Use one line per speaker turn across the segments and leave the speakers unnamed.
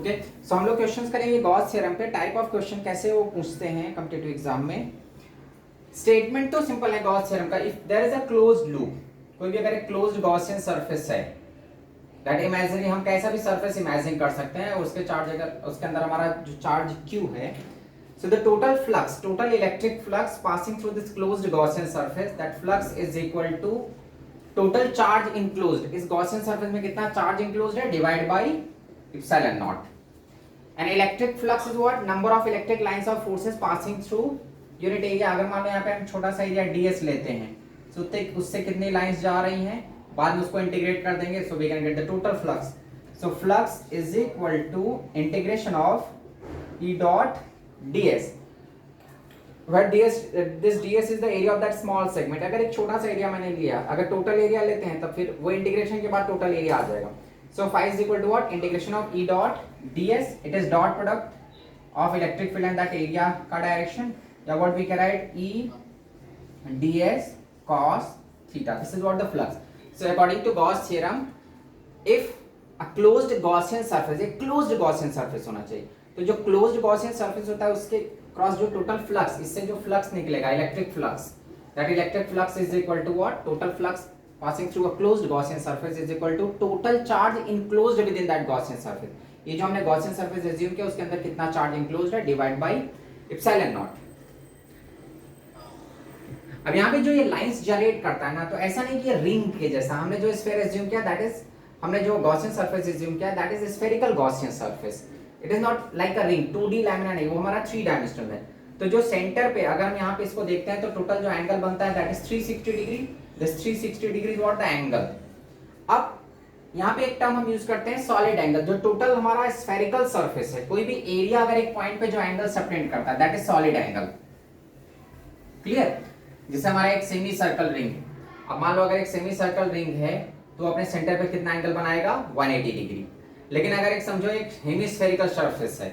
Okay so हम लोग questions करेंगे गॉस थ्योरम पे। टाइप ऑफ क्वेश्चन कैसे वो पूछते हैं कॉम्पिटिटिव एग्जाम में। स्टेटमेंट तो सिंपल है गॉस थ्योरम का। If there is a closed loop, कोई भी अगर एक क्लोज्ड गॉसियन सरफेस है, दैट इमेजिनरी, हम कैसा भी सरफेस इमेजिन कर सकते हैं, उसके चार्ज अगर उसके अंदर हमारा जो चार्ज q है, so the total flux, total electric flux passing through this closed Gaussian surface, that flux is equal to total charge enclosed, इस Gaussian surface में कितना charge enclosed है, divide by epsilon naught. And electric flux is what? Number of electric lines of forces passing through unit area. अगर मान लो यहाँ पे हम छोटा सा एरिया ds लेते हैं, so उससे कितनी लाइंस जा रही हैं, बाद में उसको इंटीग्रेट कर देंगे, so we can get the total flux. So flux is equal to integration of E dot ds, where ds, this ds is the area of that small segment. अगर एक छोटा सा एरिया मैंने लिया, अगर टोटल एरिया लेते हैं तब फिर वो इंटीग्रेशन के बाद टोटल एरिया आ जाएगा. So phi is equal to what? Integration of E dot ds. It is dot product of electric field and that area का direction. या what we can write E ds cos theta. This is what the flux. So according to Gauss theorem, if a closed Gaussian surface, एक closed Gaussian surface होना चाहिए, तो जो closed Gaussian surface होता है उसके क्रॉस जो टोटल फ्लक्स, इससे जो फ्लक्स निकलेगा electric flux, that electric flux is equal to what? Total flux passing through a closed Gaussian surface is equal to total charge enclosed within that Gaussian surface. ये जो हमने Gaussian surface assume किया उसके अंदर कितना charge enclosed है, divide by epsilon naught. अब यहाँ पे जो ये लाइंस जनरेट करता है ना, तो ऐसा नहीं कि ये रिंग के जैसा, हमने जो स्फीयर assume किया दैट इज, हमने जो Gaussian surface assume किया that is spherical Gaussian surface. It is not like a ring, 2D lamina नहीं, वो हमारा 3 डायमेंशनल है. तो जो सेंटर पे अगर हम यहाँ पे इसको देखते हैं तो टोटल जो एंगल बनता है that is 360 degree. This 360 degree is what the angle. अब यहाँ पे एक टर्म हम यूज करते हैं सॉलिड एंगल. जो टोटल हमारा स्फेरिकल सरफेस है, कोई भी एरिया अगर एक पॉइंट पे जो एंगल सबटेंड करता है that is solid angle. Clear? जैसे हमारा एक सेमी सर्कल रिंग है. अब मान लो अगर एक सेमी सर्कल रिंग है तो अपने सेंटर पे कितना एंगल बनाएगा? 180 डिग्री. लेकिन अगर एक समझो एक हेमिस्फेरिकल सरफेस है,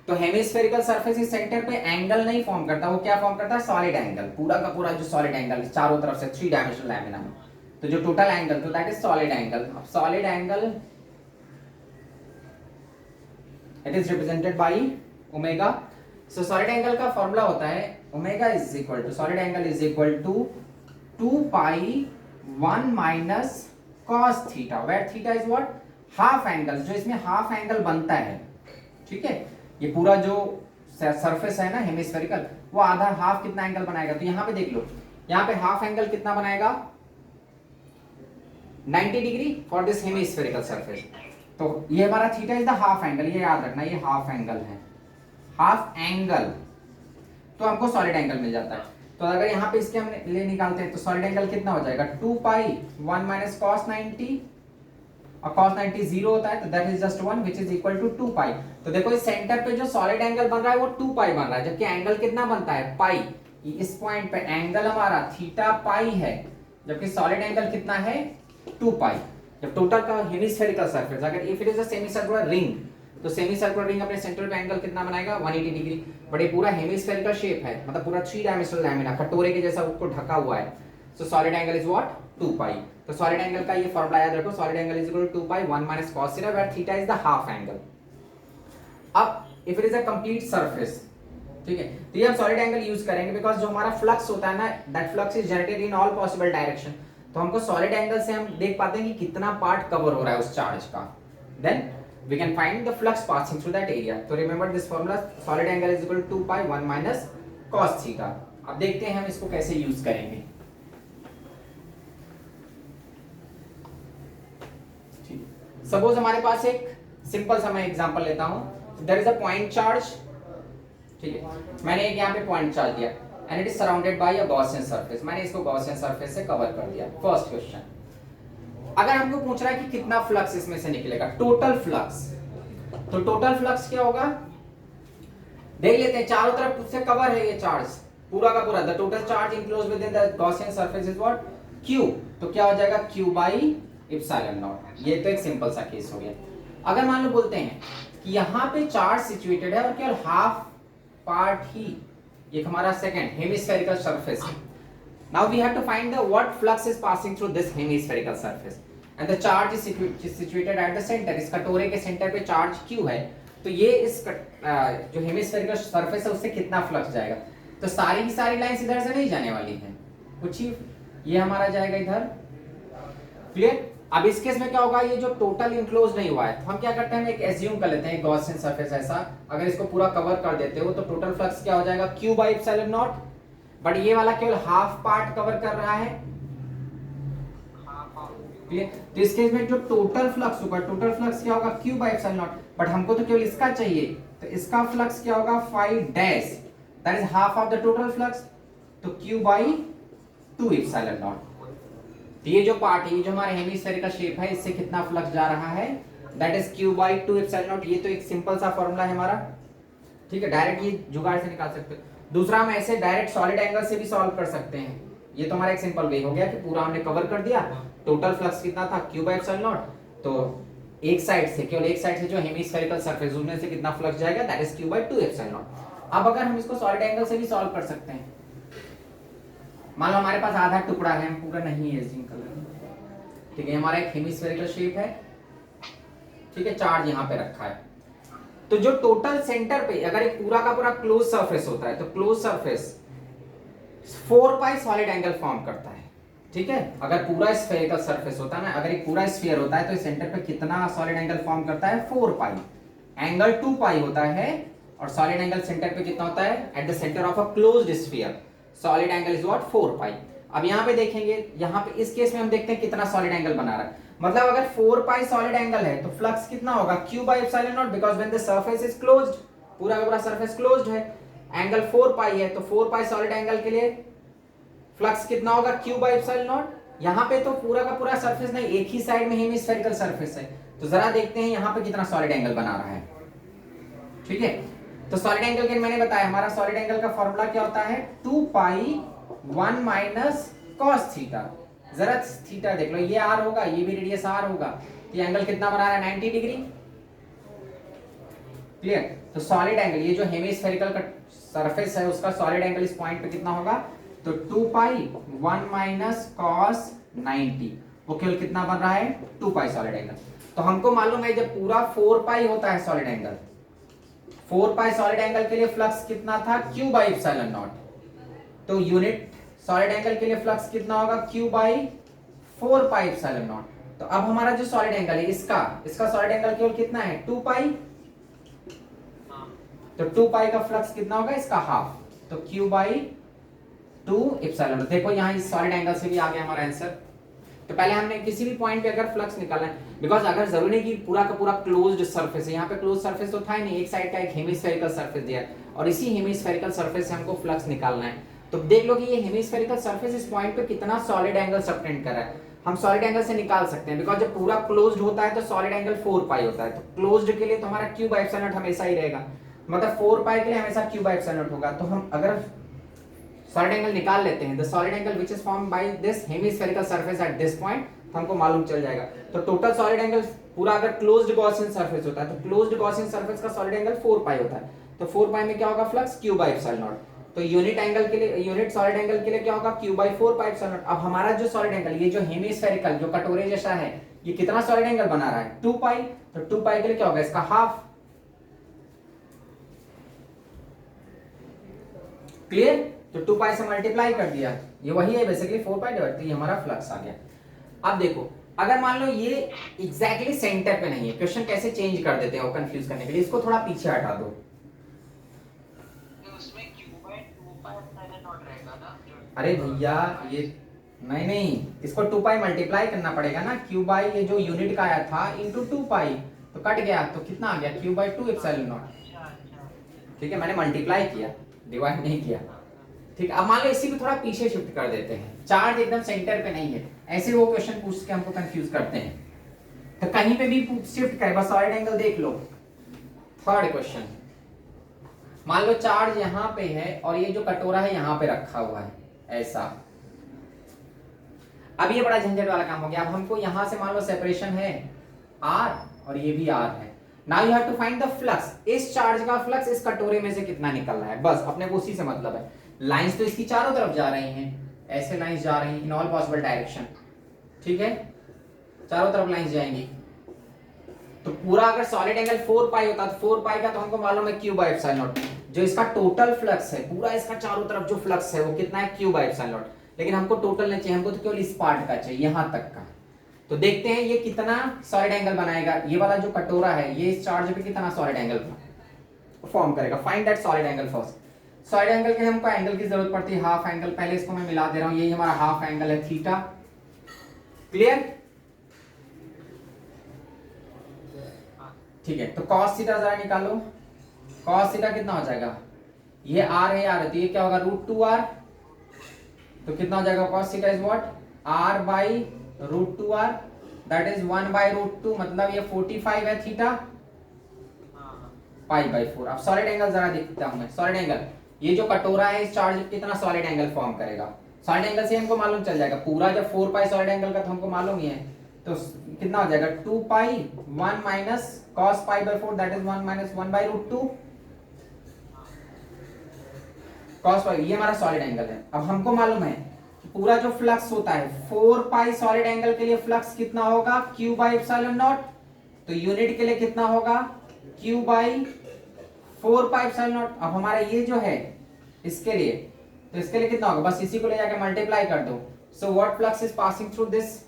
तो हेमिस्फेरिकल सरफेस इस सेंटर पे एंगल नहीं फॉर्म करता, वो क्या फॉर्म करता है? Solid angle. पूरा का पूरा जो सॉलिड एंगल चारों तरफ से 3 डायमेंशनल लैमिना में, तो जो टोटल एंगल तो दैट इज सॉलिड एंगल. अब solid angle it is represented by omega. So solid angle का फॉर्मूला होता है omega is equal to, solid angle is equal to 2 pi 1 minus cos theta, where theta is what? Half angle. जो इसमें half angle बनता है, ठीक है, ये पूरा जो सरफेस है ना हेमिस्फेरिकल, वो आधा हाफ कितना एंगल बनाएगा? तो यहाँ पे देख लो, यहाँ पे हाफ एंगल कितना बनाएगा? 90 degree for this hemispherical surface. तो ये हमारा theta is the half angle, ये याद रखना, ये हाफ एंगल है. हाफ एंगल तो हमको सॉलिड एंगल मिल जाता है. तो अगर यहाँ पे इसके हम ले निकालते हैं तो सॉलिड एंगल कितना हो जाएगा? 2 पाई 1 माइनस cos 90, और cos 90 जीरो होता है तो that is just 1 which is equal to 2 pi. तो देखो इस सेंटर पे जो सॉलिड एंगल बन रहा है वो 2 पाई बन रहा है, जबकि एंगल कितना बनता है? पाई. इस पॉइंट पे एंगल हमारा थीटा पाई है, जबकि सॉलिड एंगल कितना है? 2 पाई. जब टोटल का हेमिस्फेरिकल सरफेस, अगर if it is a semi circular ring, तो सेमी सर्कुलर रिंग अपने सेंटर पे एंगल कितना बनाएगा? 180 डिग्री. बट ये पूरा हेमिस्फेरिकल शेप है, मतलब पूरा 3 डायमेंशनल लैमिना कटोरे के जैसा उसको ढका हुआ है. So solid angle is what? 2 pi. तो सॉलिड एंगल का ये फॉर्मूला याद रखो, solid angle is equal to 2 pi 1 minus cos theta, where theta is the half angle. अब if it is a complete surface, ठीक है, तो ये हम सॉलिड एंगल यूज करेंगे बिकॉज़ जो हमारा फ्लक्स होता है ना, that flux is generated in all possible direction. तो हमको सॉलिड एंगल से हम देख पाते हैं कि कितना पार्ट कवर हो रहा है उस चार्ज का. Then we can find the flux passing through that area. So remember this formula, solid angle is equal to 2 pi 1 minus cos theta. अब देखते हैं हम इसको कैसे यूज करेंगे. सपोज हमारे पास एक सिंपल सा मैं एग्जांपल लेता हूं. There is a point charge, ठीक है, मैंने एक यहाँ पे पॉइंट चार्ज दिया and it is surrounded by a Gaussian surface. मैंने इसको गॉसियन सरफेस से कवर कर दिया. फर्स्ट क्वेश्चन, अगर हमको पूछ रहा है कि कितना फ्लक्स इसमें से निकलेगा, टोटल फ्लक्स, तो टोटल फ्लक्स क्या होगा? देख लेते हैं. चारों तरफ उससे कवर है ये चार्ज, पूरा का पूरा. The total charge enclosed with in the Gaussian surface is what? q. तो क्या हो जाएगा? q by epsilon not. ये तो एक सिंपल सा केस हो गया. अगर मान लो बोलते हैं कि यहाँ पे चार्ज सिचुएटेड है और केवल हाफ पार्ट ही ये हमारा सेकंड हेमिस्फेरिकल सरफेस है. Now we have to find the what flux is passing through this hemispherical surface. And the charge is situated at the centre, इस कटोरे के सेंटर पे चार्ज Q है, तो ये इस जो हेमिस्फेरिकल सरफेस है उससे कितना फ्लक्स जाएगा। तो सारी की सारी लाइंस इधर से नहीं जाने वाली हैं, कुछ ही ये हमारा जाएगा इधर। क्लियर। अब इस केस में क्या होगा, ये जो टोटल इनक्लोज नहीं हुआ है, तो हम क्या करते हैं, हम एक एज्यूम कर लेते हैं गॉसियन सरफेस ऐसा, अगर इसको पूरा कवर कर देते हो तो टोटल फ्लक्स क्या हो जाएगा, Q by epsilon not. But ये वाला केवल हाफ पार्ट कवर कर रहा है। क्लियर। तो इस केस में जो टोटल फ्लक्स होगा, टोटल फ्लक्स क्या होगा, Q by epsilon not. But हमको तो केवल इसका चाहिए, तो इसका फ्लक्स क्या होगा, phi dash, that is half of the total flux, तो Q बाई 2 एप्सिलॉन नॉट। तो ये जो पार्ट है, ये जो हमारा हेमिस्फेरिकल शेप है, इससे कितना फ्लक्स जा रहा है, that is Q by 2 epsilon not. ये तो एक सिंपल सा फॉर्मूला है हमारा, ठीक है, डायरेक्ट ये जुगाड़ से निकाल सकते हो। दूसरा हम ऐसे डायरेक्ट सॉलिड एंगल से भी सॉल्व कर सकते हैं। ये तो हमारा एक सिंपल वे हो गया कि पूरा हमने कवर कर दिया, टोटल फ्लक्स कितना था, Q बाई एप्सिलॉन नॉट। तो एक साइड से, केवल एक साइड से जो हेमिस्फेरिकल सरफेस, उसमें से कितना फ्लक्स जाएगा, that is Q by 2 epsilon not. अब अगर हम इसको सॉलिड एंगल से भी सॉल्व कर सकते हैं, मान लो हमारे पास आधा टुकड़ा है, पूरा नहीं है जिंक कलर, ठीक है, हमारा एक हेमिस्फेरिकल शेप है, ठीक है, चार्ज यहाँ पे रखा है। तो जो टोटल सेंटर पे अगर एक पूरा का पूरा क्लोज सरफेस होता है, तो क्लोज सरफेस 4 पाई सॉलिड एंगल फॉर्म करता है, ठीक है। अगर पूरा स्फेरिकल सरफेस होता है ना, अगर एक पूरा स्फीयर होता है, तो इस सेंटर पे कितना सॉलिड एंगल फॉर्म करता है, 4 पाई। एंगल 2 पाई होता है, और सॉलिड एंगल सेंटर पे कितना होता है, at the centre of a closed sphere solid angle is what, 4 पाई। अब यहाँ पे देखेंगे, यहाँ पे इस केस में हम देखते हैं कितना सॉलिड एंगल बना रहा है। मतलब अगर 4 पाई सॉलिड एंगल है, तो फ्लक्स कितना होगा, Q by epsilon not, because when the surface is closed, पूरा का पूरा सरफेस क्लोज्ड है, एंगल 4 पाई है, तो 4 पाई सॉलिड एंगल के लिए फ्लक्स कितना होगा, Q बाई एप्सिलॉन नॉट। यहाँ पे तो पूरा का पूरा सरफेस नहीं, एक ही साइड में हेमिस्फेरिकल सरफेस है, तो जरा देखते हैं यहाँ पे कितना सॉलिड एंगल बना रहा है, ठीक है। तो सॉलिड एंगल के मैंने बताया, हमारा सॉलिड एंगल का फॉर्मूला क्या होता है, 2 पाई 1 माइनस कॉस थीटा। जरा थीटा देख लो, ये r होगा, ये भी रेडियस r होगा, तो ये एंगल कितना बना रहा है, 90 डिग्री। क्लियर। तो सॉलिड एंगल, ये जो हेमिस्फेरिकल का सरफेस है, उसका सॉलिड एंगल इस पॉइंट पे कितना होगा, तो 2 पाई 1 माइनस कॉस 90, वो केवल कितना बन रहा है, 2 पाई सॉलिड एंगल। तो हमको मालूम है जब पूरा 4 पाई होता है सॉलिड एंगल, 4 पाई सॉलिड एंगल के लिए फ्लक्स कितना था, Q बाई एप्सिलॉन नॉट। तो यूनिट सॉलिड एंगल के लिए फ्लक्स कितना होगा, Q by 4 pi epsilon naught. तो अब हमारा जो सॉलिड एंगल है, इसका सॉलिड एंगल केवल कितना है, 2 पाई। तो 2 पाई का फ्लक्स कितना होगा, इसका हाफ, तो Q बाई 2 एप्सिलॉन नॉट। देखो यहाँ इस सॉलिड एंगल से भी आ गया हमारा आंसर। तो पहले हमने किसी भी पॉइंट पे अगर फ्लक्स निकालना है, बिकॉज अगर जरूरी नहीं कि पूरा का पूरा क्लोज्ड सरफेस है, यहाँ पे क्लोज सरफेस तो था ही नहीं, एक साइड का एक हेमिस्फेरिकल सरफेस दिया है, और इसी हेमिस्फेरिकल सरफेस से हमको फ्लक्स निकालना है। तो देख लो कि ये हेमिस्फेरिकल सरफेस इस पॉइंट पे कितना सॉलिड एंगल सबटेंड कर रहा है, हम सॉलिड एंगल से निकाल सकते हैं, बिकॉज जब पूरा क्लोज्ड होता है तो सॉलिड एंगल 4 पाई होता है, तो क्लोज्ड के लिए तो हमारा Q बाई एप्सिलॉन नॉट हमेशा ही रहेगा, मतलब 4 पाई के लिए हमेशा Q बाई एप्सिलॉन नॉट होगा। तो हम अगर सॉलिड एंगल निकाल लेते हैं, the solid angle which is formed by this hemispherical surface at this point, हमको मालूम चल जाएगा। तो टोटल सॉलिड एंगल पूरा अगर क्लोज्ड गॉसियन सरफेस होता है, तो क्लोज्ड गॉसियन सरफेस का सॉलिड एंगल 4 पाई होता है, तो 4 पाई में क्या होगा, flux Q by epsilon naught. तो यूनिट एंगल के लिए, यूनिट सॉलिड एंगल के लिए क्या होगा, Q by 4 pi epsilon not. अब हमारा जो सॉलिड एंगल, ये जो हेमिस्फेरिकल जो कटोरे जैसा है, ये कितना सॉलिड एंगल बना रहा है, 2 पाई। तो 2 पाई के लिए क्या होगा, इसका हाफ। क्लियर। तो 2 पाई से मल्टीप्लाई कर दिया, ये वही है बेसिकली 4 पाई डिवाइड, तो ये हमारा फ्लक्स आ गया। अब देखो, अगर मान लो ये एग्जैक्टली सेंटर पे नहीं है, क्वेश्चन कैसे चेंज कर देते हैं वो कंफ्यूज करने के लिए, इसको थोड़ा पीछे हटा दो।
उसमें Q by 2 pi epsilon not रहेगा ना।
अरे भैया ये नहीं, इसको 2 पाई मल्टीप्लाई करना पड़ेगा ना, Q बाई ये जो यूनिट का आया था इनटू 2 पाई, तो कट गया, तो कितना आ गया, Q बाई 2 एप्सिलॉन नॉट। ठीक है, मैंने मल्टीप्लाई किया, डिवाइड नहीं किया। ठीक, अब मान लो इसी को थोड़ा पीछे शिफ्ट कर देते हैं, चार्ज एकदम सेंटर पे नहीं है, ऐसे वो क्वेश्चन पूछ के हमको कंफ्यूज करते हैं, तो कहीं पे भी शिफ्ट करें, बस सॉलिड एंगल देख लो। थर्ड क्वेश्चन, मान लो चार्ज यहाँ पे है और ये जो कटोरा है यहाँ पे रखा हुआ है ऐसा। अब ये बड़ा झंझट वाला काम हो गया। अब हमको यहाँ से मान लो सेपरेशन है R और ये भी R है। Now you have to find the flux, इस चार्ज का फ्लक्स इस कटोरे में से कितना निकल रहा है, बस अपने को उसी से मतलब है। लाइंस तो इसकी चारों तरफ जा रही हैं, ऐसे लाइंस जा रही हैं इन ऑल पॉसिबल डायरेक्शन, ठीक है। चारों तरफ लाइंस जाएंगी। तो पूरा अगर सॉलिड एंगल 4 पाई होता तो 4 पाई का तो हमको मालूम है क्यू बाई एप्सिलॉन नॉट। जो इसका टोटल फ्लक्स है, पूरा इसका चारों तरफ जो फ्लक्स है वो कितना है, क्यू बाई एप्सिलॉन नॉट। लेकिन हमको टोटल नहीं चाहिए, हमको तो केवल इस पार्ट का चाहिए, यहां तक का। तो देखते हैं ये कितना सॉलिड एंगल बनाएगा। ये वाला जो कटोरा है ये इस चार्ज पे कितना सॉलिड एंगल फॉर्म करेगा। Find that solid angle first. Solid angle के लिए हमको एंगल की जरूरत पड़ती है हाफ एंगल। पहले इसको मैं मिला दे रहा हूं, यही हमारा हाफ एंगल है थीटा। क्लियर? ठीक है, तो cos थीटा जरा निकालो। cos थीटा कितना हो जाएगा, ये r है यार, तो ये क्या होगा √2r। तो कितना हो जाएगा cos theta is what, r by √2r, that is 1 by √2, मतलब ये 45 है थीटा पाई बाई 4। अब सॉलिड एंगल जरा देखता हूं मैं। सॉलिड एंगल, ये जो कटोरा है इस चार्ज पे कितना सॉलिड एंगल फॉर्म करेगा। सॉलिड एंगल से हमको मालूम चल जाएगा पूरा, जब 4 पाई सॉलिड एंगल का तो हमको मालूम ही है। तो कितना हो जाएगा 2 pi 1 minus cos pi by 4, that is 1 minus 1 by √2 cos पाई। ये हमारा सॉलिड एंगल है। अब हमको मालूम है कि पूरा जो फ्लक्स होता है 4 पाई सॉलिड एंगल के लिए फ्लक्स कितना होगा, q बाई एप्सिलॉन नॉट। तो यूनिट के लिए कितना होगा, q by 4 pi epsilon not. अब हमारा ये जो है इसके लिए, तो इसके लिए कितना होगा, बस इसी को ले जाके मल्टीप्लाई कर दो। So what flux is passing through this,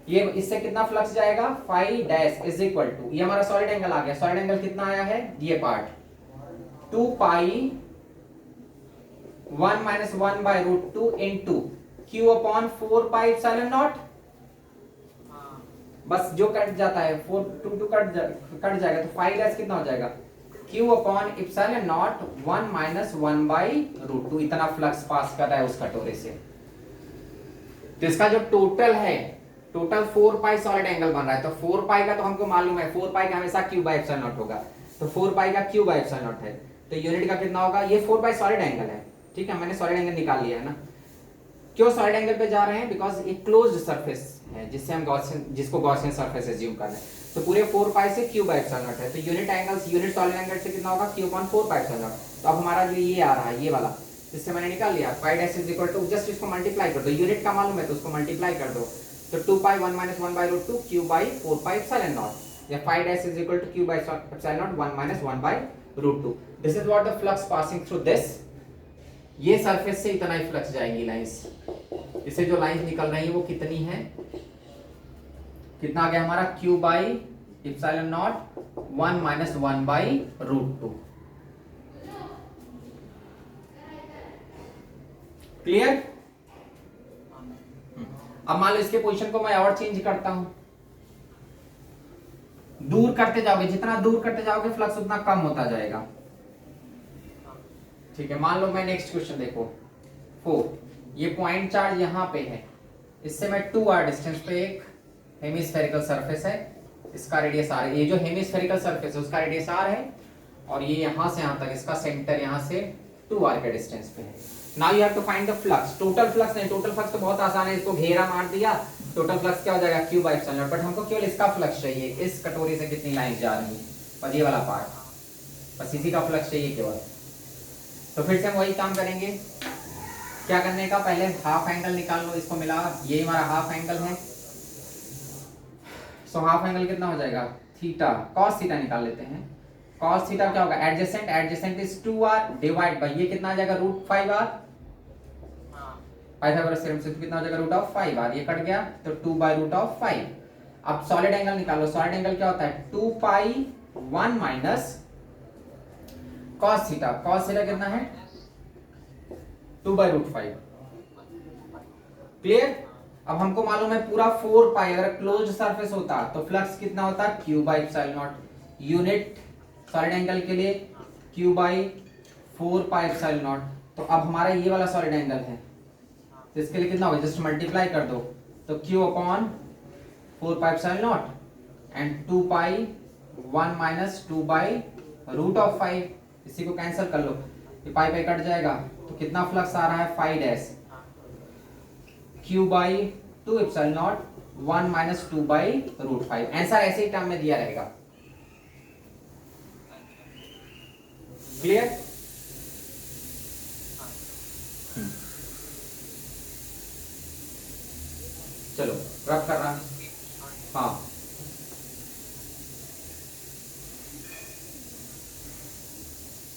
ये इससे कितना फ्लक्स जाएगा, phi dash is equal to, ये हमारा सॉलिड एंगल आ गया। सॉलिड एंगल कितना आया है, ये part 2 pi 1 minus 1 by √2 into q upon 4 pi epsilon not. बस जो कट जाता है 4 2 कट जाएगा, तो फाई डैश कितना हो जाएगा, q upon epsilon naught 1 minus 1 by √2। इतना फ्लक्स पास कर रहा है उस कटोरे से। तो इसका जो टोटल है, टोटल 4 पाई सॉलिड एंगल बन रहा है। तो 4 पाई का तो हमको मालूम है, 4 पाई का हमेशा q बाई एप्सिलॉन नॉट होगा। तो 4 पाई का q बाई एप्सिलॉन नॉट है, तो यूनिट का कितना होगा, ये 4 पाई सॉलिड एंगल है। ठीक है, मैंने सॉलिड एंगल निकाल लिया है ना। क्यों सॉलिड एंगल पे जा रहे हैं, बिकॉज एक क्लोज्ड सरफेस है जिससे हम गॉसियन, जिसको गॉसियन सरफेस एज्यूम कर रहे हैं। तो पूरे 4 पाई से q बाई एप्सिलॉन नॉट है, तो unit angles, unit solid angle से कितना होगा, q upon 4 pi epsilon naught. तो अब हमारा जो ये आ रहा है ये वाला, इससे मैंने निकाल लिया phi dash is equal to, just इसको मल्टीप्लाई कर दो, यूनिट का मालूम है तो उसको मल्टीप्लाई कर दो। तो 2 pi 1 minus 1 by √2 q by 4 pi epsilon naught, या phi dash is equal to q by epsilon naught 1 minus 1 by √2। This is what the flux passing through this. ये सरफेस से इतना ही फ्लक्स जाएंगी लाइंस। इससे जो लाइंस निकल रही है वो कितनी है, कितना आ गया हमारा, q by epsilon naught 1 minus 1 by √2। Clear? अब मान लो इसके पोजीशन को मैं और चेंज करता हूं, दूर करते जाओगे, जितना दूर करते जाओगे फ्लक्स उतना कम होता जाएगा। ठीक है, मान लो मैं नेक्स्ट क्वेश्चन देखो 4, ये पॉइंट चार्ज यहां पे है, इससे मैं 2r डिस्टेंस पे एक हेमिस्फेरिकल सरफेस है, इसका रेडियस r है। ये जो हेमिस्फेरिकल सरफेस है उसका रेडियस r है, और ये यहां से यहां तक इसका सेंटर यहां से 2r के डिस्टेंस पे है। Now you have to find the flux. Total flux नहीं, टोटल फ्लक्स तो बहुत आसान है, इसको घेरा मार दिया, टोटल फ्लक्स क्या हो जाएगा, q by epsilon not. But हमको केवल इसका फ्लक्स चाहिए, इस कटोरे से कितनी लाइन जा रही है, और ये वाला पार्ट, बस इसी का फ्लक्स चाहिए केवल। तो फिर से हम वही काम करेंगे, क्या करने का, पहले हाफ एंगल निकाल लो, इसको मिला, ये हमारा हाफ एंगल है। सो हाफ एंगल कितना हो जाएगा, थीटा, cos थीटा निकाल लेते हैं। cos थीटा क्या होगा, adjacent, adjacent is 2r divide by, ये कितना आ जाएगा, √5r। पाइथागोरस थ्योरम से कितना हो जाएगा, √5r, ये कट गया तो 2 बाय √5। अब सॉलिड एंगल निकालो। सॉलिड एंगल क्या होता है, 2 pi 1 minus cos theta. cos theta कितना है, 2 बाय √5। क्लियर? अब हमको मालूम है पूरा 4 पाई अगर क्लोज्ड सरफेस होता तो फ्लक्स कितना होता, q by epsilon not. Unit solid angle के लिए q by 4 pi epsilon naught. तो अब हमारा ये वाला सॉलिड एंगल है, तो इसके लिए कितना होगा, जस्ट मल्टीप्लाई कर दो, तो q upon 4 pi epsilon not and 2 pi 1 minus 2 by √5। इसी को कैंसिल कर लो, ये पाई पाई कट जाएगा, तो कितना फ्लक्स आ रहा है, phi dash q by 2 epsilon naught 1 minus 2 by √5। Answer ऐसे ही टर्म में दिया रहेगा। क्लियर? चलो रब कर रहा हाँ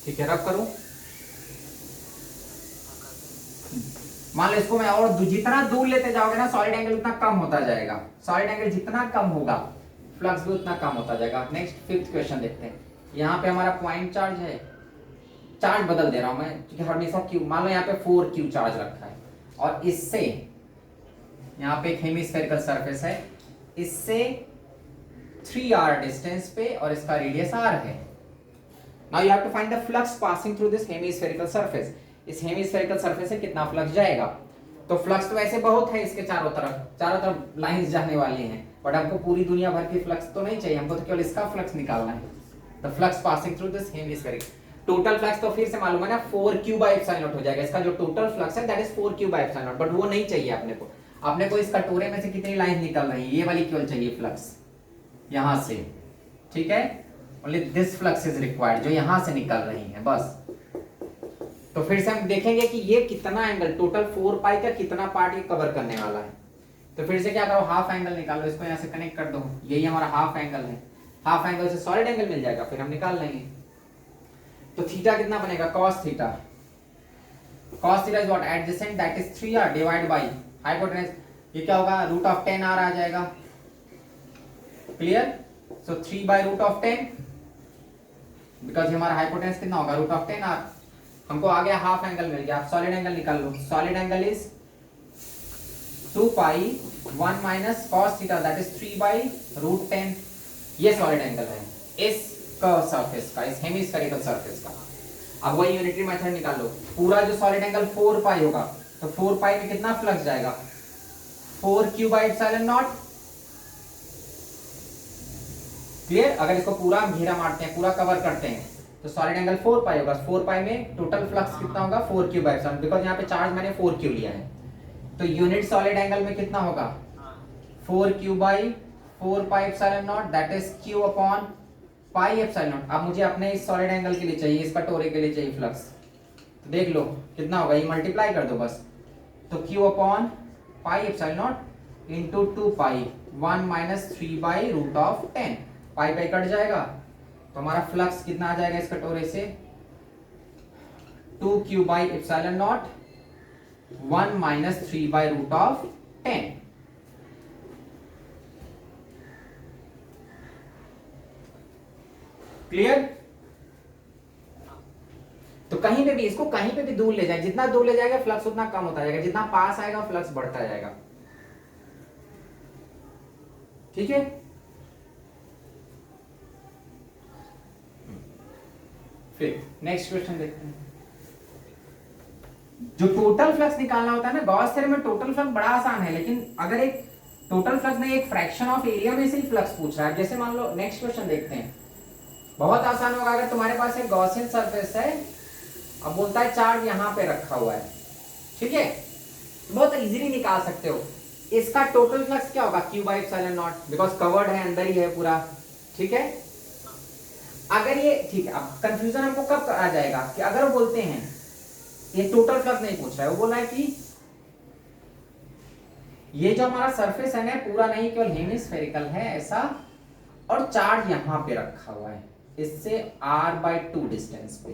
ठीक है, रब करूं। मान लो इसको मैं और जितना दूर लेते जाओगे ना सॉलिड एंगल उतना कम होता जाएगा, सॉलिड एंगल जितना कम होगा फ्लक्स भी उतना कम होता जाएगा। नेक्स्ट फिफ्थ क्वेश्चन देखते हैं। यहाँ पे हमारा पॉइंट चार्ज है, चार्ज बदल दे रहा हूं मैं क्योंकि हमेशा क्यू, मान लो यहाँ पे 4q चार्ज रखा है और इससे यहाँ पे एक हेमिस्फेरिकल सरफेस है, इससे 3r डिस्टेंस पे और इसका रेडियस r है। Now you have to find the flux passing through this hemispherical surface. इस हेमिस्फेरिकल सरफेस से कितना फ्लक्स जाएगा। तो फ्लक्स तो वैसे बहुत है इसके चारों तरफ लाइंस जाने वाली हैं, बट हमको पूरी दुनिया भर की फ्लक्स तो नहीं चाहिए, हमको तो केवल इसका फ्लक्स निकालना है। The flux passing through this hemispherical, total flux तो फिर से मालूम है ना 4q/ε0 हो जाएगा। इसका जो टोटल फ्लक्स है दैट इज 4q/ε0, बट वो नहीं चाहिए अपने को इस कटोरे में से कितनी लाइन निकल रही है, ये वाली केवल चाहिए फ्लक्स यहां से, ठीक है। Only this flux is required, जो यहां से निकल रही है बस। तो फिर से हम देखेंगे कि ये कितना एंगल, टोटल 4π का कितना पार्ट ये कवर करने वाला है। तो फिर से क्या करो, हाफ एंगल निकालो, इसको यहां से कनेक्ट कर दो, यही हमारा हाफ एंगल है। हाफ एंगल से सॉलिड एंगल मिल जाएगा, फिर हम निकाल लेंगे। तो थीटा कितना बनेगा, cos theta. cos theta is what, adjacent that is 3r divide by hypotenuse, ये क्या होगा √10r आ जाएगा। क्लियर। सो 3/√10, बिकॉज हमारा हाइपोटेनस कितना होगा √10r। हमको आ गया हाफ एंगल मिल गया। आप सॉलिड एंगल निकाल लो, solid angle is 2π 1 - cos theta that is 3/√10। ये सॉलिड एंगल है इस सरफेस का, इस हेमिस्फेरिकल सरफेस का। अब वही यूनिटरी मेथड निकाल लो, पूरा जो सॉलिड एंगल 4π होगा तो 4π में कितना फ्लक्स जाएगा 4q/ε0। क्लियर। अगर इसको पूरा घेरा मारते हैं, पूरा कवर करते हैं तो सॉलिड एंगल 4π होगा। 4π में टोटल फ्लक्स कितना होगा 4q/ε0, बिकॉज यहाँ पे चार्ज मैंने 4q लिया है। तो यूनिट सॉलिड एंगल में कितना होगा 4q/4πε0 दैट इज q/πε0। अब मुझे अपने इस सॉलिड एंगल के लिए चाहिए, इस कटोरे के लिए चाहिए फ्लक्स। तो देख लो कितना होगा, ये मल्टीप्लाई कर दो बस। तो q/πε0 इंटू 2π 1 - 3/√10, पाई पाई कट जाएगा तो हमारा फ्लक्स कितना आ जाएगा इस कटोरे से 2q/ε0 1 - 3/√10। क्लियर। तो कहीं पे भी इसको कहीं पे भी दूर ले जाए, जितना दूर ले जाएगा फ्लक्स उतना कम होता जाएगा, जितना पास आएगा फ्लक्स बढ़ता जाएगा। ठीक है। फिर नेक्स्ट क्वेश्चन देखते हैं। जो टोटल फ्लक्स निकालना होता है ना गॉस थ्योरम में, टोटल फ्लक्स बड़ा आसान है, लेकिन अगर एक टोटल फ्लक्स नहीं एक फ्रैक्शन ऑफ एरिया में से ही फ्लक्स पूछ रहा है। जैसे मान लो नेक्स्ट क्वेश्चन देखते हैं, बहुत आसान होगा। अगर तुम्हारे पास एक गॉसियन सरफेस है, अब बोलता है चार्ज यहां पे रखा हुआ है, ठीक है, बहुत इजीली निकाल सकते हो। इसका टोटल फ्लक्स क्या होगा q/ε0, बिकॉज कवर्ड है, अंदर ही है पूरा, ठीक है। अगर ये ठीक है, अब कंफ्यूजन हमको कब आ जाएगा कि अगर वो बोलते हैं ये टोटल फ्लक्स नहीं पूछ रहा है, वो बोल रहा है कि ये जो हमारा सरफेस है ना पूरा नहीं केवल हेमिस्फेरिकल है ऐसा, और चार्ज यहां पे रखा हुआ है इससे r/2 डिस्टेंस पे,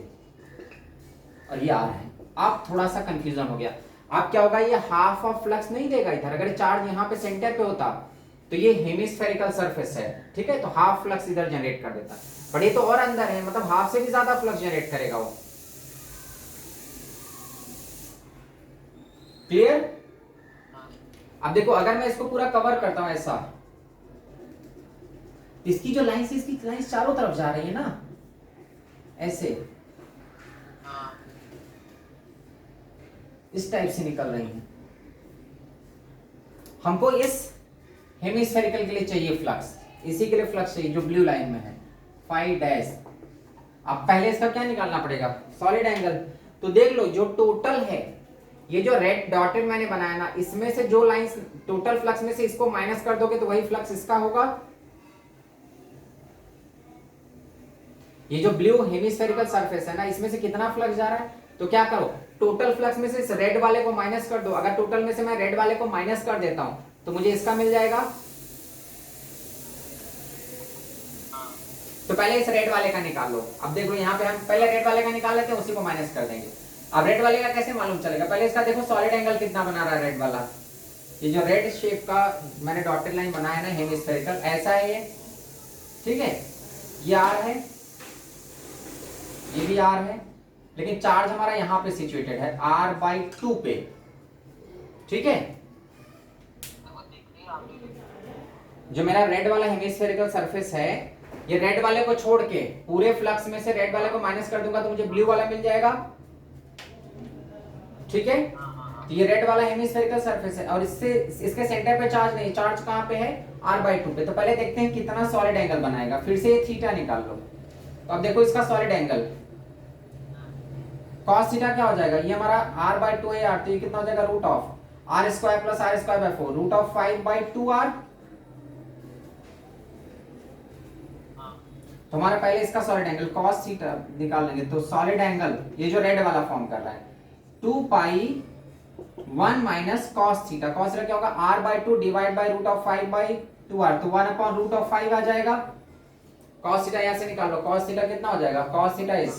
और ये r है। आप थोड़ा सा कंफ्यूजन हो गया। अब क्या होगा, ये हाफ ऑफ फ्लक्स नहीं देगा इधर। अगर चार्ज यहाँ पे सेंटर पे होता तो ये हेमिस्फेरिकल सरफेस है, ठीक है, तो हाफ फ्लक्स इधर जनरेट कर देता, बट ये तो और अंदर है, मतलब हाफ से भी ज्यादा फ्लक्स जनरेट करेगा वो। क्लियर। अब देखो अगर मैं इसको पूरा कवर करता हूं ऐसा, इसकी जो लाइन है इसकी लाइन चारों तरफ जा रही है ना, ऐसे इस टाइप से निकल रही है। हमको इस हेमिस्फेरिकल के लिए चाहिए फ्लक्स, इसी के लिए फ्लक्स चाहिए जो ब्लू लाइन में है फाई डैश। अब पहले इसका क्या निकालना पड़ेगा सॉलिड एंगल। तो देख लो जो टोटल है, ये जो रेड डॉटेड मैंने बनाया ना, इसमें से जो लाइंस टोटल फ्लक्स में से इसको माइनस कर दोगे तो वही फ्लक्स इसका होगा। ये जो ब्लू हेमिस्फेरिकल सरफेस है ना, इसमें से कितना फ्लक्स जा रहा है, तो क्या करो टोटल फ्लक्स में से इस रेड वाले को माइनस कर दो। अगर टोटल में से मैं रेड वाले को माइनस कर देता हूं तो मुझे इसका मिल जाएगा तो पहले इस रेड वाले का निकाल लो। अब देखो यहाँ पे हम पहले रेड वाले का निकाल लेते हैं, उसी को माइनस कर देंगे। अब रेड वाले का कैसे मालूम चलेगा, पहले इसका देखो सॉलिड एंगल कितना बना रहा है रेड वाला। ये जो रेड शेप का मैंने डॉटेड लाइन बनाया ना हेमिस्फेरिकल, ऐसा है ये, ठीक है, ये आर है, ये भी आर है, लेकिन चार्ज हमारा यहाँ पे सिचुएटेड है r/2 पे, ठीक है। जो मेरा रेड वाला हेमिस्फेरिकल सरफेस है, ये रेड वाले को छोड़ के पूरे फ्लक्स में से रेड वाले को माइनस कर दूंगा तो मुझे ब्लू वाला मिल जाएगा, ठीक है। तो ये रेड वाला हेमिस्फेरिकल सरफेस है और इससे इसके सेंटर पे चार्ज नहीं, चार्ज कहाँ पे है r/2 पे। तो पहले देखते हैं कितना सॉलिड एंगल बनाएगा, फिर से ये थीटा निकाल लो। तो अब देखो इसका सॉलिड एंगल cos थीटा क्या हो जाएगा, ये हमारा r/2 है r, तो ये कितना हो जाएगा root of r² + r²/4 root of 5/2r। तो हमारा पहले इसका सॉलिड एंगल cos थीटा निकाल लेंगे। तो सॉलिड एंगल ये जो रेड वाला फॉर्म कर रहा है 2π1 - cos थीटा, cos थीटा क्या होगा r/2 divide by root of 5/2r, तो 1/√5 आ जाएगा। cos थीटा यहां से निकाल लो, cos थीटा कितना हो जाएगा, cos theta is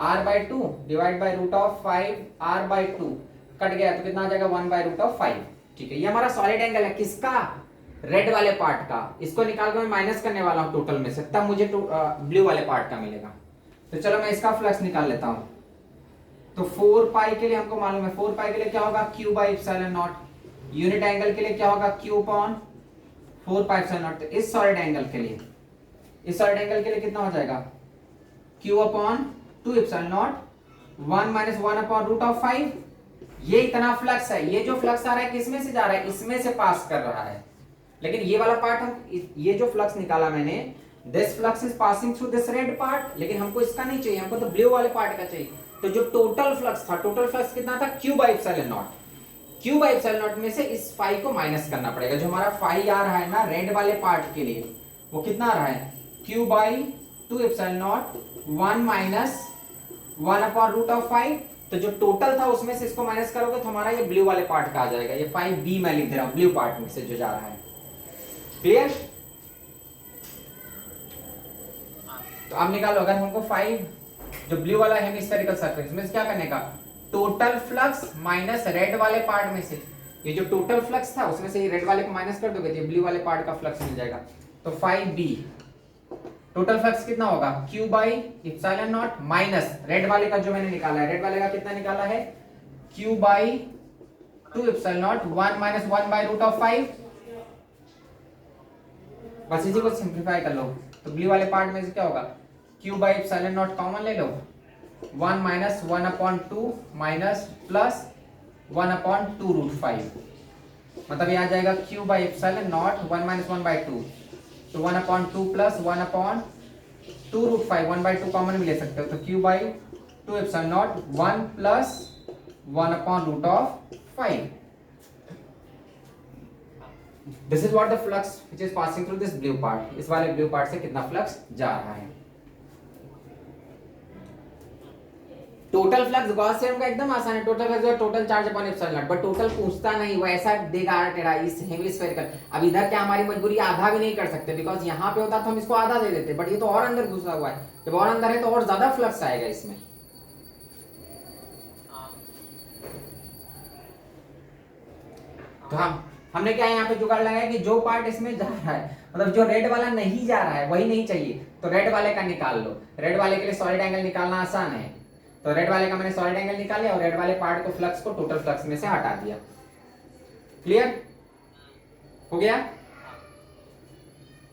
r/2 divide by root of 5r/2, cut गया तो कितना आ जाएगा 1/√5, ठीक है। ये हमारा सॉलिड एंगल है किसका, रेड वाले पार्ट का। इसको निकाल के मैं माइनस करने वाला हूं टोटल में से, तब मुझे ब्लू वाले पार्ट का मिलेगा। तो चलो मैं इसका फ्लक्स निकाल लेता हूं। तो 4π के लिए हमको मालूम है, 4π के लिए क्या होगा q/ε0, यूनिट एंगल के लिए क्या होगा q/4πε0। तो इस सॉलिड एंगल के लिए, इस सॉलिड एंगल के लिए कितना हो जाएगा q/2ε0 1 - 1/√5। ये इतना फ्लक्स है, ये जो फ्लक्स आ रहा है किसमें से जा रहा है, इसमें से पास कर रहा है। लेकिन ये वाला पार्ट हम, ये जो फ्लक्स निकाला मैंने, this flux is passing through this red part, लेकिन हमको इसका नहीं चाहिए, हमको तो ब्लू वाले पार्ट का चाहिए। तो जो टोटल फ्लक्स था, टोटल फ्लक्स कितना था q/ε0, q/ε0 में से इस फाई को माइनस करना पड़ेगा। जो हमारा फाई आ रहा है ना रेड वाले पार्ट के लिए, वो कितना आ रहा है q/2ε0 1 - 1/√5। तो जो टोटल था उसमें से इसको माइनस करोगे तो हमारा ये ब्लू वाले पार्ट का आ जाएगा। ये 5b मैं लिख दे रहा हूं, ब्लू पार्ट में से जो जा रहा है, क्लियर। तो अब निकालो, अगर हमको 5 जो ब्लू वाला हेमिस्फेरिकल सरफेस में क्या करने का, टोटल फ्लक्स माइनस रेड वाले पार्ट में से, ये जो टोटल फ्लक्स था उसमें से ये रेड वाले को माइनस कर दोगे तो ये ब्लू वाले पार्ट का फ्लक्स मिल जाएगा। तो 5b टोटल फ्लक्स कितना होगा q/ε0 माइनस रेड वाले का जो मैंने निकाला है, रेड वाले का कितना निकाला है q/2ε0 1 - 1/√5। बस इसी को सिंप्लीफाई कर लो। तो ब्लू वाले पार्ट में से क्या होगा q/ε0 कॉमन ले लो, 1 - 1/2 माइनस प्लस 1/2√5, मतलब ये आ जाएगा q/ε0 1 - 1/2, तो 1/2 प्लस 1/2√5, 1/2 कॉमन भी ले सकते हो। तो q/2ε0 1 plus 1/√5। This is what the flux which is passing through this blue part. इस वाले ब्लू पार्ट से कितना फ्लक्स जा रहा है। टोटल फ्लक्स गॉस थ्योरम का एकदम आसान है। Total flux total charge upon epsilon not, but total पूछता नहीं, वो ऐसा देगा टेढ़ा इस हेमिस्फेरिकल। अब इधर क्या हमारी मजबूरी, आधा भी नहीं कर सकते, बिकॉज यहाँ पे होता तो हम इसको आधा दे देते, बट ये तो और अंदर घुसा हुआ है। जब और अंदर है तो और ज्यादा फ्लक्स आएगा इसमें। तो हमने क्या यहाँ पे जुगाड़ लगाया कि जो पार्ट इसमें जा रहा है, मतलब जो रेड वाला नहीं जा रहा है वही नहीं चाहिए, तो रेड वाले का निकाल लो। रेड वाले के लिए सॉलिड एंगल निकालना आसान है, तो रेड वाले का मैंने सॉलिड एंगल निकाल लिया और रेड वाले पार्ट को फ्लक्स को टोटल फ्लक्स में से हटा दिया। क्लियर हो गया,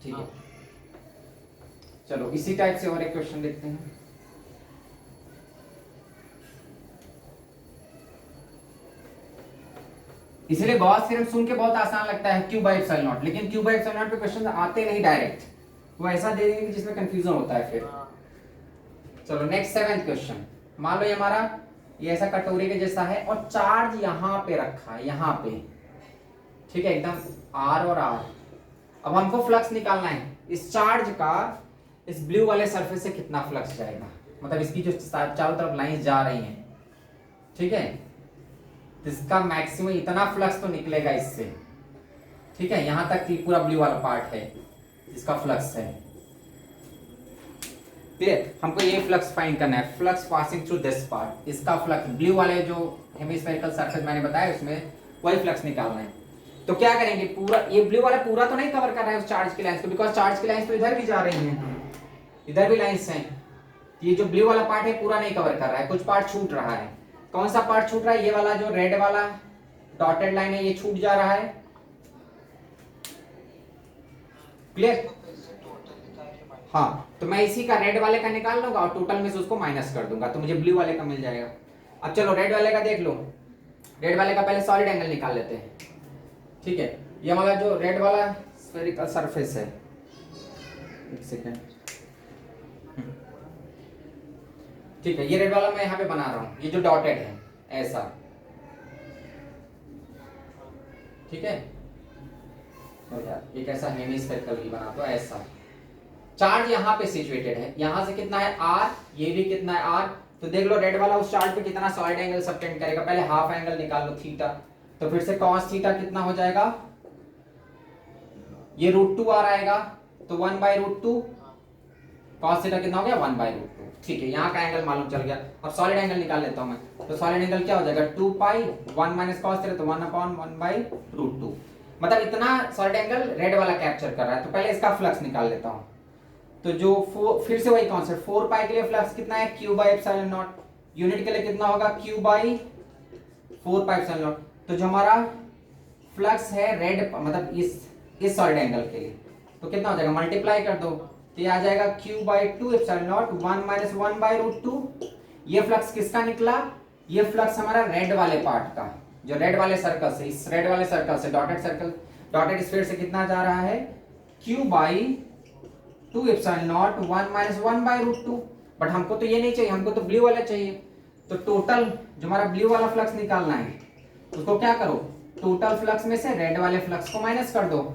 ठीक है। चलो इसी टाइप से और एक क्वेश्चन देखते हैं। इसलिए गॉस थ्योरम सुन के बहुत आसान लगता है q/ε0, लेकिन q/ε0 पे क्वेश्चन आते नहीं डायरेक्ट, वो ऐसा दे देंगे कि जिसमें कंफ्यूजन होता है फिर। चलो नेक्स्ट 7th क्वेश्चन। मान लो ये हमारा ये ऐसा कटोरे के जैसा है और चार्ज यहाँ पे रखा है, यहाँ पे, ठीक है, एकदम r और r। अब हमको फ्लक्स निकालना है इस चार्ज का, इस ब्लू वाले सरफेस से कितना फ्लक्स जाएगा, मतलब इसकी जो चारों तरफ लाइन जा रही हैं, ठीक है, तो इसका मैक्सिमम इतना फ्लक्स तो निकलेगा इससे, ठीक है, यहां तक कि पूरा ब्लू वाला पार्ट है इसका फ्लक्स है। क्लियर? हमको ये फ्लक्स फाइंड करना है, flux passing through this part, इसका फ्लक्स ब्लू वाले जो हेमिस्फेरिकल सरफेस मैंने बताया उसमें वही फ्लक्स निकालना है। तो क्या करेंगे, पूरा ये ब्लू वाला पूरा तो नहीं कवर कर रहा है उस चार्ज की लाइंस को, बिकॉज चार्ज की लाइंस तो इधर भी जा रही हैं, इधर भी लाइंस हैं। ये जो ब्लू वाला पार्ट है पूरा नहीं कवर कर रहा है, कुछ पार्ट छूट रहा है। कौन सा पार्ट छूट रहा है? ये वाला जो रेड वाला डॉटेड लाइन है ये छूट जा रहा है। क्लियर? हाँ, तो मैं इसी का रेड वाले का निकाल लूंगा और टोटल में से उसको माइनस कर दूंगा, तो मुझे ब्लू वाले का मिल जाएगा। अब चलो रेड वाले का देख लो। रेड वाले का पहले सॉलिड एंगल निकाल लेते हैं। ठीक है, ये हमारा जो रेड वाला स्फेरिकल सरफेस है, एक सेकेंड। ठीक है, ये रेड वाला मैं यहाँ पे बना रहा हूँ, ये जो डॉटेड है ऐसा। ठीक है, तो यार एक ऐसा हेमिस्फेरिकल भी बना दो ऐसा। चार्ज यहाँ पे सिचुएटेड है, यहाँ से कितना है r, ये भी कितना है r। तो देख लो रेड वाला उस चार्ज पे कितना सॉलिड एंगल सबटेंड करेगा। पहले हाफ एंगल निकाल लो थीटा, तो फिर से cos थीटा कितना हो जाएगा, ये √2r आएगा, तो 1/√2। cos थीटा कितना हो गया, 1/√2। ठीक है, यहाँ का एंगल मालूम चल गया। अब सॉलिड एंगल निकाल लेता हूँ मैं, तो सॉलिड एंगल क्या हो जाएगा, 2π 1 - cos थीटा, तो 1/1/√2। मतलब इतना सॉलिड एंगल रेड वाला कैप्चर कर रहा है। तो पहले इसका फ्लक्स निकाल लेता हूँ। तो जो फिर से वही कॉन्सेप्ट, 4π के लिए फ्लक्स कितना है, q/ε0। यूनिट के लिए कितना होगा, q/4πε0। तो जो हमारा फ्लक्स है रेड, मतलब इस सॉलिड एंगल के लिए, तो कितना हो जाएगा, मल्टीप्लाई कर दो, तो ये आ जाएगा q/2ε0 1 - 1/√2। ये फ्लक्स किसका निकला, ये फ्लक्स हमारा रेड वाले पार्ट का, जो रेड वाले सर्कल से, इस रेड वाले सर्कल से, डॉटेड सर्कल, डॉटेड स्फीयर से कितना जा रहा है, q/2ε0 1 - 1/√2। बट हमको तो ये नहीं चाहिए, हमको तो ब्लू वाला चाहिए। तो टोटल जो हमारा ब्लू वाला फ्लक्स निकालना है, उसको क्या करो, टोटल फ्लक्स में से रेड वाले फ्लक्स को माइनस कर दो।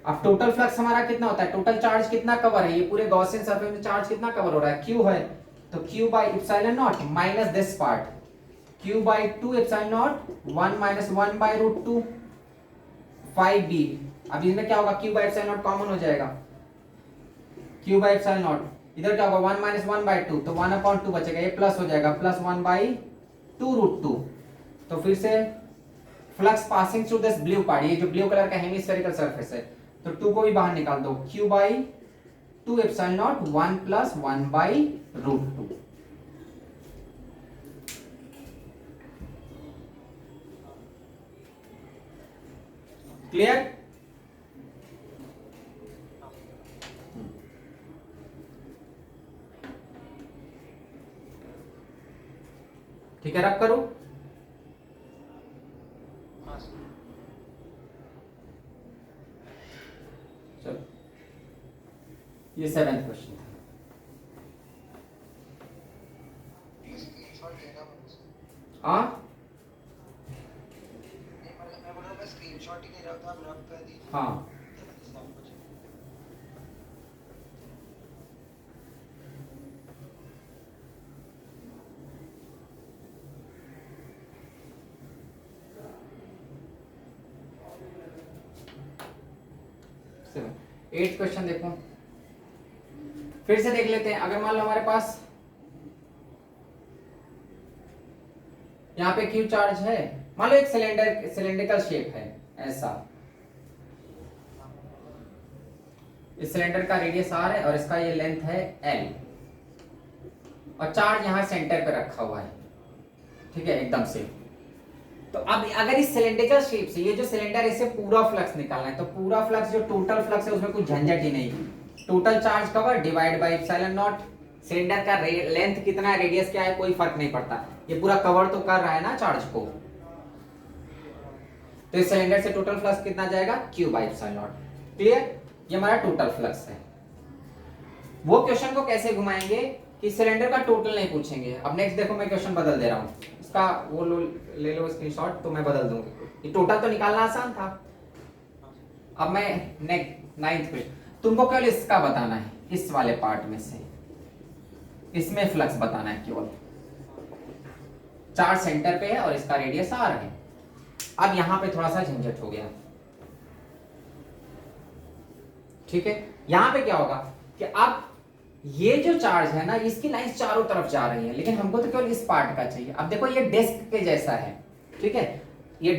अब टोटल फ्लक्स हमारा कितना होता है, टोटल चार्ज कितना कवर है, ये पूरे गॉसियन सरफेस में चार्ज कितना कवर हो रहा है, q है, तो q/ε0 minus this part, q/2ε0 1 - 1/√2 5b। अब इसमें क्या होगा, q/ε0 कॉमन हो जाएगा, q/ε0 इधर क्या होगा, 1 - 1/2, तो 1/2 बचेगा, ये प्लस हो जाएगा, प्लस 1/2√2। तो फिर से flux passing through this blue part, ये जो ब्लू कलर का हेमिस्फेरिकल सरफेस है, तो 2 को भी बाहर निकाल दो, q/2ε0 1 + 1/√2। क्लियर? ठीक है, रब करो। चलो, ये 7th क्वेश्चन था। हाँ, हाँ, एट क्वेश्चन देखो, फिर से देख लेते हैं। अगर मान लो हमारे पास यहाँ पे क्यू चार्ज है, मान लो एक सिलेंड्रिकल शेप है ऐसा, इस सिलेंडर का रेडियस r है और इसका ये लेंथ है l, और चार्ज यहाँ सेंटर पे रखा हुआ है। ठीक है, एकदम से। तो अब अगर इस सिलेंड्रिकल शेप से ये जो सिलेंडर है, इसे पूरा फ्लक्स निकालना है, तो पूरा फ्लक्स जो टोटल फ्लक्स है उसमें कुछ झंझट ही नहीं, total charge cover divide by ε0। Cylinder का लेंथ कितना है, रेडियस क्या है, कोई फर्क नहीं पड़ता, ये पूरा कवर तो कर रहा है ना चार्ज को। तो इस सिलेंडर से टोटल फ्लक्स कितना जाएगा, q/ε0। क्लियर? ये हमारा टोटल फ्लक्स है। वो क्वेश्चन को कैसे घुमाएंगे कि सिलेंडर का टोटल नहीं पूछेंगे। अब नेक्स्ट देखो, मैं क्वेश्चन बदल दे रहा हूँ, इसका वो ले लो स्क्रीनशॉट, तो मैं बदल दूंगी। ये टोटल तो निकालना आसान था। अब मैं नेक्स्ट 9th क्वेश्चन, तुमको केवल इसका बताना है, इस वाले पार्ट में से इसमें फ्लक्स बताना है केवल। चार्ज सेंटर पे है और इसका रेडियस r है। अब यहां पे थोड़ा सा झंझट हो गया। ठीक है, यहां पे क्या होगा कि अब ये जो चार्ज है ना इसकी लाइन चारों तरफ जा रही है, लेकिन हमको तो केवल इस पार्ट का चाहिए। अब देखो ये डिस्क के जैसा है, ठीक है, ये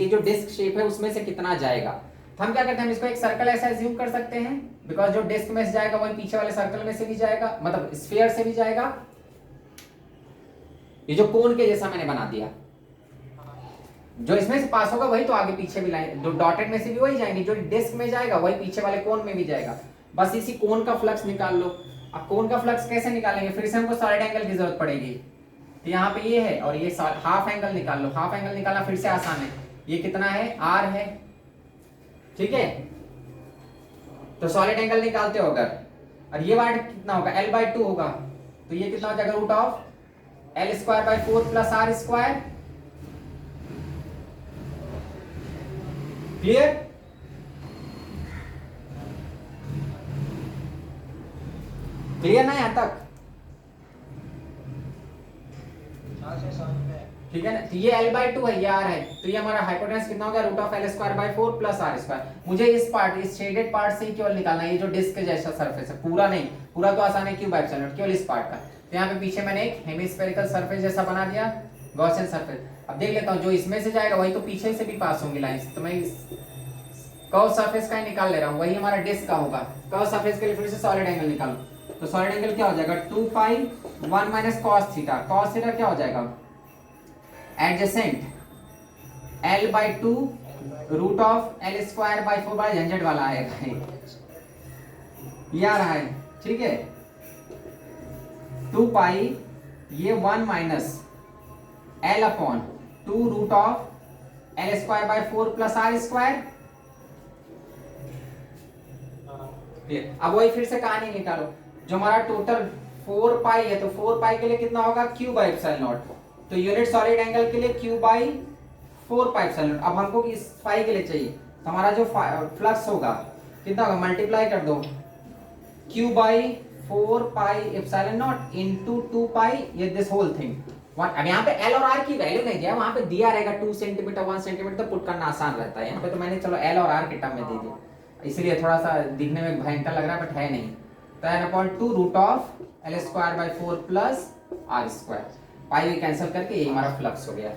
जो डिस्क शेप है उसमें से कितना जाएगा, तो हम क्या करते हैं, हम इसको एक सर्कल ऐसा एज्यूम कर सकते हैं, बिकॉज जो डिस्क में से जाएगा वही पीछे वाले सर्कल में से भी जाएगा, मतलब स्फीयर से भी जाएगा। ये जो कोन के जैसा मैंने बना दिया, जो इसमें से पास होगा वही तो आगे पीछे भी लाइन, जो डॉटेड में से भी वही जाएंगे, जो डिस्क में जाएगा वही पीछे वाले कोन में भी जाएगा। बस इसी कोन का फ्लक्स निकाल लो। अब कोन का फ्लक्स कैसे निकालेंगे, फिर से हमको सॉलिड एंगल की जरूरत पड़ेगी। तो यहाँ पे ये है और ये हाफ एंगल निकाल लो। हाफ एंगल निकालना फिर से आसान है, ये कितना है, आर है, ठीक है। तो सॉलिड एंगल निकालते हो अगर, और ये वाट कितना होगा, L/2 होगा, तो ये कितना हो जाएगा, root of L²/4 plus R square. Clear? Clear ना यहां तक? ठीक है ना, तो ये L/2 है, ये R है, तो ये हमारा हाइपोटेनस कितना होगा, root of L²/4 plus R square. मुझे इस पार्ट, इस शेडेड पार्ट से ही केवल निकालना है, ये जो डिस्क के जैसा सरफेस है, पूरा नहीं, पूरा तो आसान है, क्यूब एप्सिलॉन, केवल इस पार्ट का। तो यहाँ पे पीछे मैंने एक हेमिस्फेरिकल सरफेस जैसा बना दिया, गॉसियन सरफेस। अब देख लेता हूँ, जो इसमें से जाएगा वही तो पीछे से भी पास होंगी लाइंस, तो मैं कर्व सरफेस का ही निकाल ले रहा हूँ, वही हमारा डिस्क का होगा। कर्व सरफेस के लिए फिर से सॉलिड एंगल निकालो, तो सॉलिड एंगल क्या हो जाएगा, 2π1 minus cos theta. Cos theta क्या हो जाएगा, adjacent L/2 root of L²/4, बड़ा झंझट वाला आएगा ये आ रहा है, ठीक है। 2π ये 1 minus L/2 root of L²/4 plus R square. अब वही फिर से कहानी निकालो, जो हमारा टोटल 4π है, तो 4π के लिए कितना होगा, Q/ε0। तो यूनिट सॉलिड एंगल के लिए Q/4πε0। अब हमको इस पाई के लिए चाहिए, तो हमारा जो फ्लक्स होगा कितना होगा, मल्टीप्लाई कर दो, Q/4πε0 इनटू 2π, ये दिस होल थिंग। अब यहाँ पे L और R की वैल्यू नहीं दिया, वहां पे दिया रहेगा 2 सेंटीमीटर 1 सेंटीमीटर, तो पुट करना आसान रहता है। यहाँ पे तो मैंने चलो L और R के टर्म में दे दिया, इसलिए थोड़ा सा दिखने में भयंकर लग रहा है, बट है नहीं। तो n/2 root of L²/4 plus R square, pi भी कैंसिल करके ये हमारा फ्लक्स हो गया।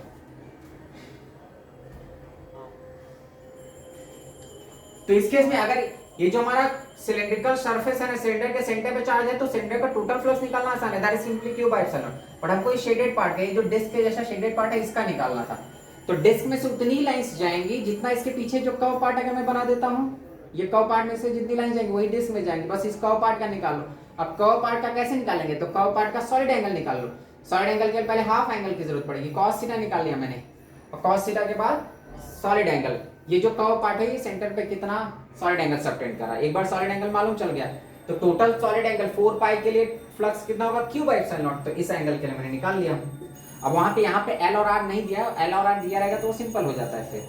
तो इस केस में अगर ये जो हमारा सिलेंड्रिकल सरफेस है ना, सिलेंडर के सेंटर पे चार्ज है, तो सेंटर का टोटल फ्लक्स निकालना आसान है, that is simply Q/ε0। But हमको ये शेडेड पार्ट है, ये जो डिस्क के जैसा शेडेड पार्ट है, इसका निकालना था। तो डिस्क में से उतनी लाइंस जाएंगी जितना इसके पीछे जो कर्व पार्ट अगर मैं बना देता हूं, ये कर्व पार्ट में से जितनी लाइन जाएंगी वही डिस्क में जाएंगी, बस इस कर्व पार्ट का निकाल लो। अब कर्व पार्ट का कैसे निकालेंगे, तो कर्व पार्ट का सॉलिड एंगल निकाल लो। सॉलिड एंगल के पहले हाफ एंगल की जरूरत पड़ेगी, cos थीटा निकाल लिया मैंने, और cos थीटा के बाद सॉलिड एंगल। ये जो कर्व पार्ट है ये सेंटर पे कितना सॉलिड एंगल सबटेंड कर रहा है, एक बार सॉलिड एंगल मालूम चल गया, तो टोटल सॉलिड एंगल 4π के लिए फ्लक्स कितना होगा, Q/ε0। तो इस एंगल के लिए मैंने निकाल लिया। अब वहां पे यहाँ पे L और R नहीं दिया, L और R दिया रहेगा तो वो सिंपल हो जाता है फिर।